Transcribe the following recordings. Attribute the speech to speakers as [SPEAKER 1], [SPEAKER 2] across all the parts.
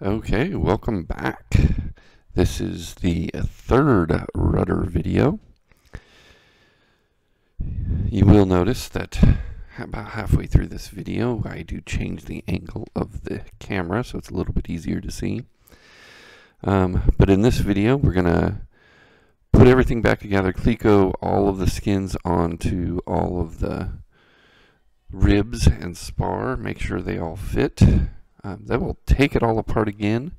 [SPEAKER 1] Okay, welcome back. This is the third rudder video. You will notice that about halfway through this video I do change the angle of the camera so it's a little bit easier to see. But in this video we're going to put everything back together, cleco all of the skins onto all of the ribs and spar, make sure they all fit. Then we'll take it all apart again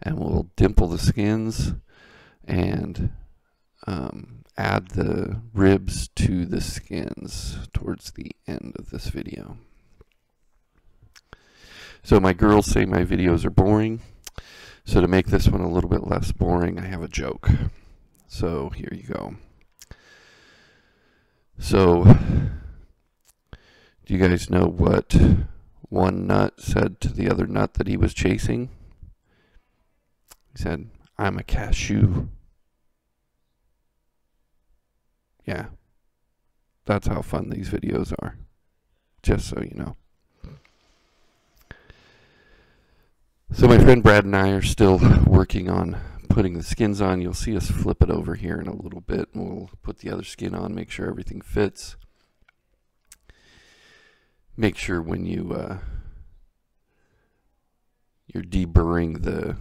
[SPEAKER 1] and we'll dimple the skins and add the ribs to the skins towards the end of this video. So my girls say my videos are boring, so to make this one a little bit less boring I have a joke. So here you go. So do you guys know what one nut said to the other nut that he was chasing? He said, "I'm a cashew." Yeah, that's how fun these videos are, just so you know. So my friend Brad and I are still working on putting the skins on. You'll see us flip it over here in a little bit, and we'll put the other skin on, make sure everything fits. Make sure when you're deburring the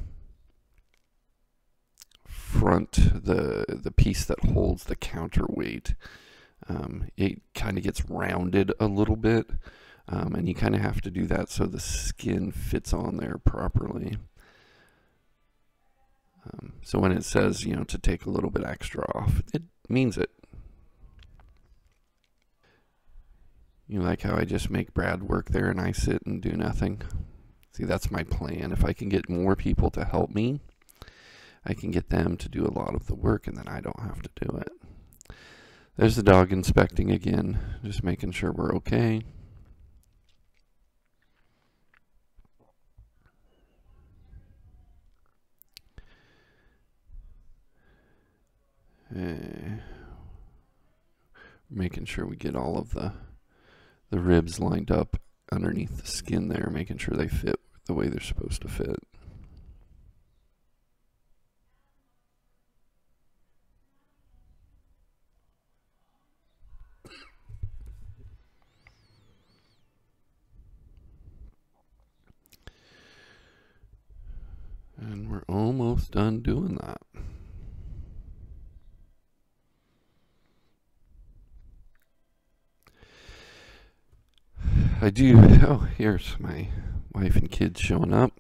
[SPEAKER 1] front, the piece that holds the counterweight, it kind of gets rounded a little bit, and you kind of have to do that so the skin fits on there properly. So when it says, you know, to take a little bit extra off, it means it. You like how I just make Brad work there and I sit and do nothing? See, that's my plan. If I can get more people to help me, I can get them to do a lot of the work and then I don't have to do it. There's the dog inspecting again, just making sure we're okay. Making sure we get all of the ribs lined up underneath the skin there, making sure they fit the way they're supposed to fit. And we're almost done doing that. I do, oh, here's my wife and kids showing up.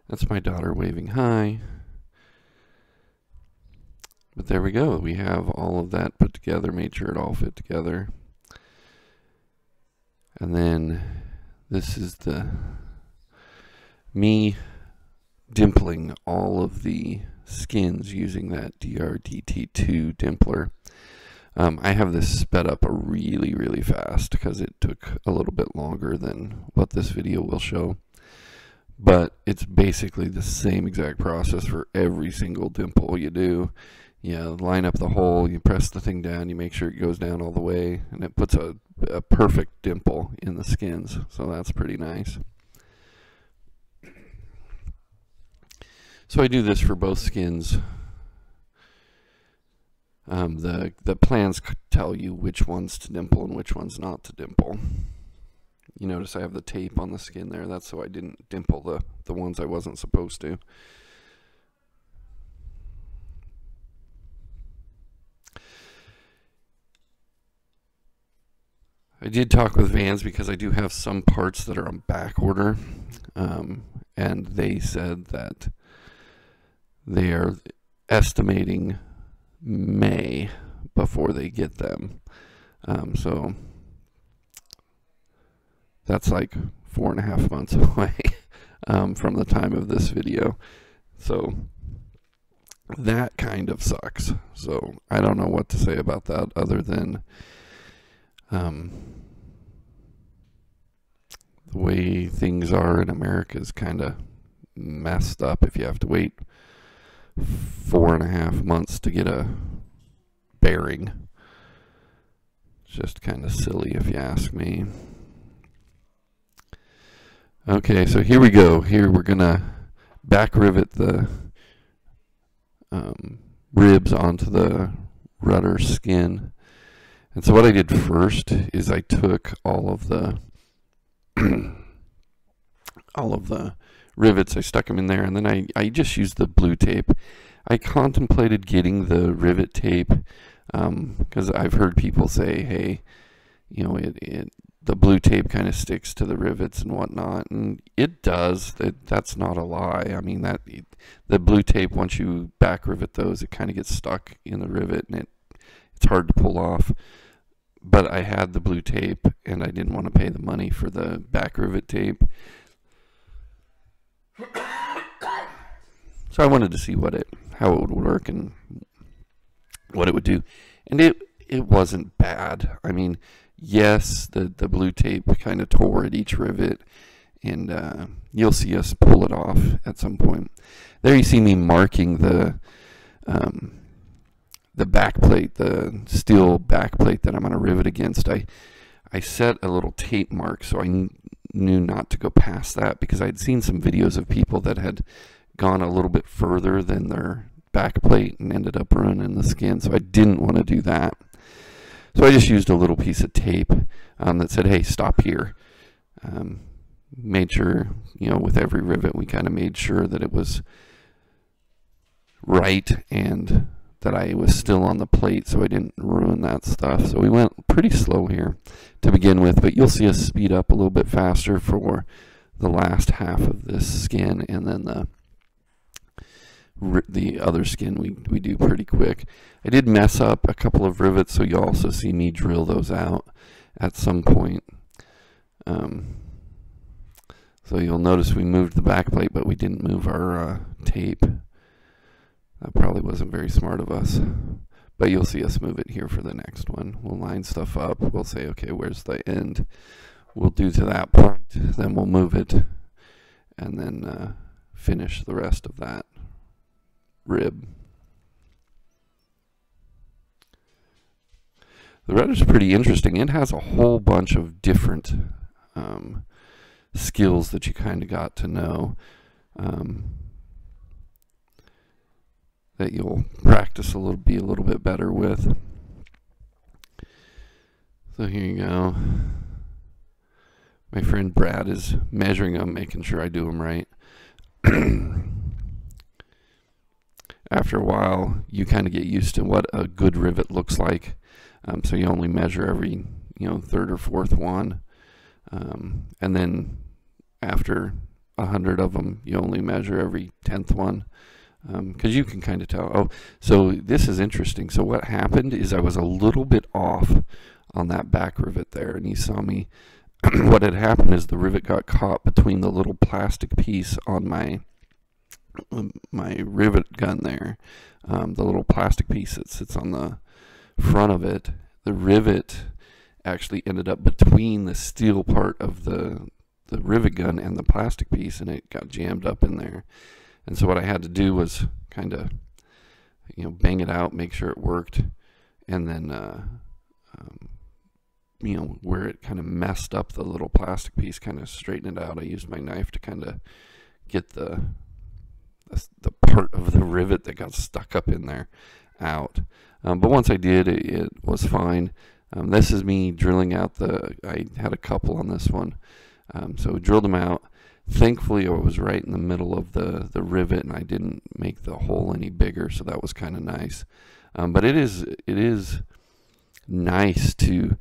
[SPEAKER 1] That's my daughter waving hi. But there we go. We have all of that put together, made sure it all fit together. And then this is me dimpling all of the skins using that DRDT2 dimpler. I have this sped up really, really fast because it took a little bit longer than what this video will show. But it's basically the same exact process for every single dimple you do. You line up the hole, you press the thing down, you make sure it goes down all the way, and it puts a perfect dimple in the skins. So that's pretty nice. So I do this for both skins. The plans tell you which ones to dimple and which ones not to dimple. You notice I have the tape on the skin there. That's so I didn't dimple the ones I wasn't supposed to. I did talk with Vans because I do have some parts that are on back order, and they said that they are estimating May before they get them. So that's like 4.5 months away from the time of this video. So that kind of sucks. So I don't know what to say about that other than the way things are in America is kind of messed up if you have to wait 4.5 months to get a bearing. It's just kind of silly if you ask me. Okay, so here we go. Here we're gonna back rivet the ribs onto the rudder skin. And so what I did first is I took all of the all of the rivets, I stuck them in there, and then I just used the blue tape. I contemplated getting the rivet tape because I've heard people say, hey, you know, the blue tape kind of sticks to the rivets and whatnot, and it does. That's not a lie. I mean, the blue tape, once you back rivet those, it kind of gets stuck in the rivet, and it's hard to pull off. But I had the blue tape, and I didn't want to pay the money for the back rivet tape. So I wanted to see how it would work and what it would do, and it wasn't bad. I mean, yes, the blue tape kind of tore at each rivet, and you'll see us pull it off at some point. There you see me marking the back plate, the steel back plate that I'm going to rivet against. I set a little tape mark so I knew not to go past that, because I'd seen some videos of people that had gone a little bit further than their back plate and ended up ruining the skin, so I didn't want to do that. So I just used a little piece of tape that said, hey, stop here. Made sure, you know, with every rivet we kind of made sure that it was right and that I was still on the plate so I didn't ruin that stuff. So we went pretty slow here to begin with, but you'll see us speed up a little bit faster for the last half of this skin, and then the other skin we do pretty quick. I did mess up a couple of rivets, so you'll also see me drill those out at some point. So you'll notice we moved the back plate, but we didn't move our tape. That probably wasn't very smart of us, but you'll see us move it here for the next one. We'll line stuff up. We'll say, okay, where's the end? We'll do to that point, then we'll move it, and then finish the rest of that rib. The rudder's pretty interesting. It has a whole bunch of different skills that you kind of got to know that you'll practice be a little bit better with. So here you go. My friend Brad is measuring them, making sure I do them right. After a while, you kind of get used to what a good rivet looks like. So you only measure every, third or fourth one. And then after 100 of them, you only measure every 10th one. Because you can kind of tell. Oh, so this is interesting. So what happened is I was a little bit off on that back rivet there, and you saw me. What had happened is the rivet got caught between the little plastic piece on my rivet gun there, the little plastic piece that sits on the front of it. The rivet actually ended up between the steel part of the rivet gun and the plastic piece, and it got jammed up in there. And so what I had to do was kind of, bang it out, make sure it worked, and then, where it kind of messed up the little plastic piece, kind of straighten it out. I used my knife to kind of get the part of the rivet that got stuck up in there out. But once I did, it was fine. This is me drilling out I had a couple on this one. So we drilled them out. Thankfully, I was right in the middle of the rivet, and I didn't make the hole any bigger, so that was kind of nice. But it is nice to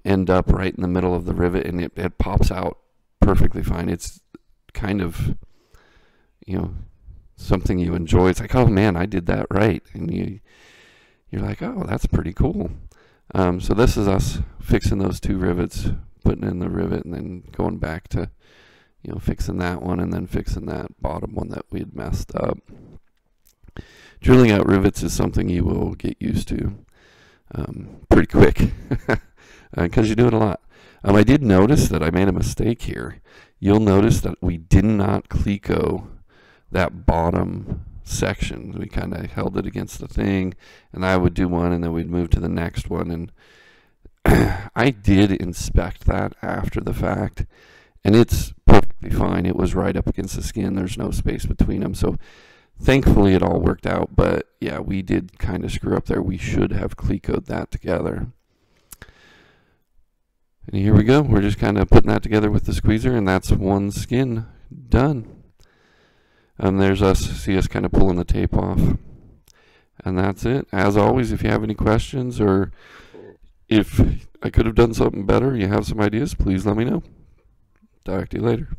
[SPEAKER 1] end up right in the middle of the rivet, and it pops out perfectly fine. It's kind of something you enjoy. It's like, oh man, I did that right, and you're like, oh, that's pretty cool. So this is us fixing those two rivets, putting in the rivet, and then going back to fixing that one, and then fixing that bottom one that we had messed up. Drilling out rivets is something you will get used to pretty quick because you do it a lot. I did notice that I made a mistake here. You'll notice that we did not cleco that bottom section. We kind of held it against the thing, and I would do one, and then we'd move to the next one. And I did inspect that after the fact, and it's perfect. be fine. It was right up against the skin. There's no space between them. So thankfully it all worked out. But yeah, we did kind of screw up there. We should have cleat-coated that together. And here we go. We're just kind of putting that together with the squeezer, and that's one skin done. And there's us, see us kind of pulling the tape off. And that's it. As always, if you have any questions, or if I could have done something better, you have some ideas, please let me know. Talk to you later.